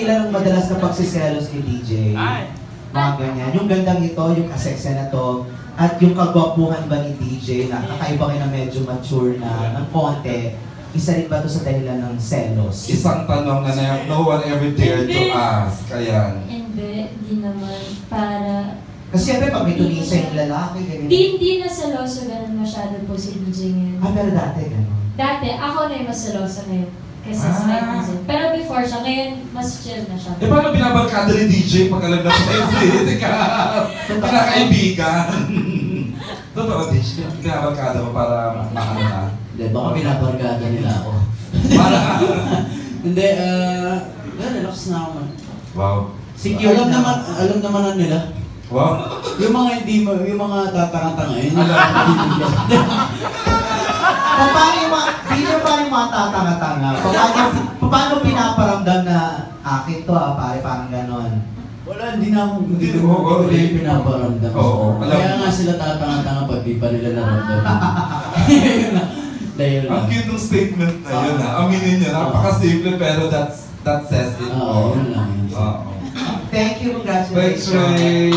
dahilan ng madalas na pagsiselos ni DJ? Mga ganyan. Yung gandang ito, yung kaseksya na to, at yung kagwapuhan ba ni DJ na kakaiba kayo na medyo mature na ng konti, isa rin ba ito sa dahilan ng selos? Isang tanong na no one ever dared to ask. Ayan. Hindi naman. Para... Kasi siyempre pag may tunisa yung lalaki, ganyan. Hindi na seloso ganun masyado po si DJ ngayon. Pero dati gano'n? Dati, ako na yung mas seloso ngayon. Kaysa sa DJ. Pero before siya, ngayon mas chill na siya. Paano binabarkada ni DJ pag alam na siya? Nakakaibigan. Totoo, DJ. Binabarkada mo para maano na? Hindi, baka binabarkada nila ako. Para? Hindi, relax na ako man. Wow. Secure alam naman na nila. Wow. Yung mga tatanga-tanga, yun. Paano yung mga tatanga-tanga? Paano pinaparamdam na akin to pare, parang ganon? Wala, hindi ko pinaparamdam. Kaya nga sila tatanga-tanga pag di pa nila naramdaman. Ang cute ng statement na yun aminin nyo, napaka-simple pero that says it all. Yun lang. Thank you, congratulations. Thanks, Ray.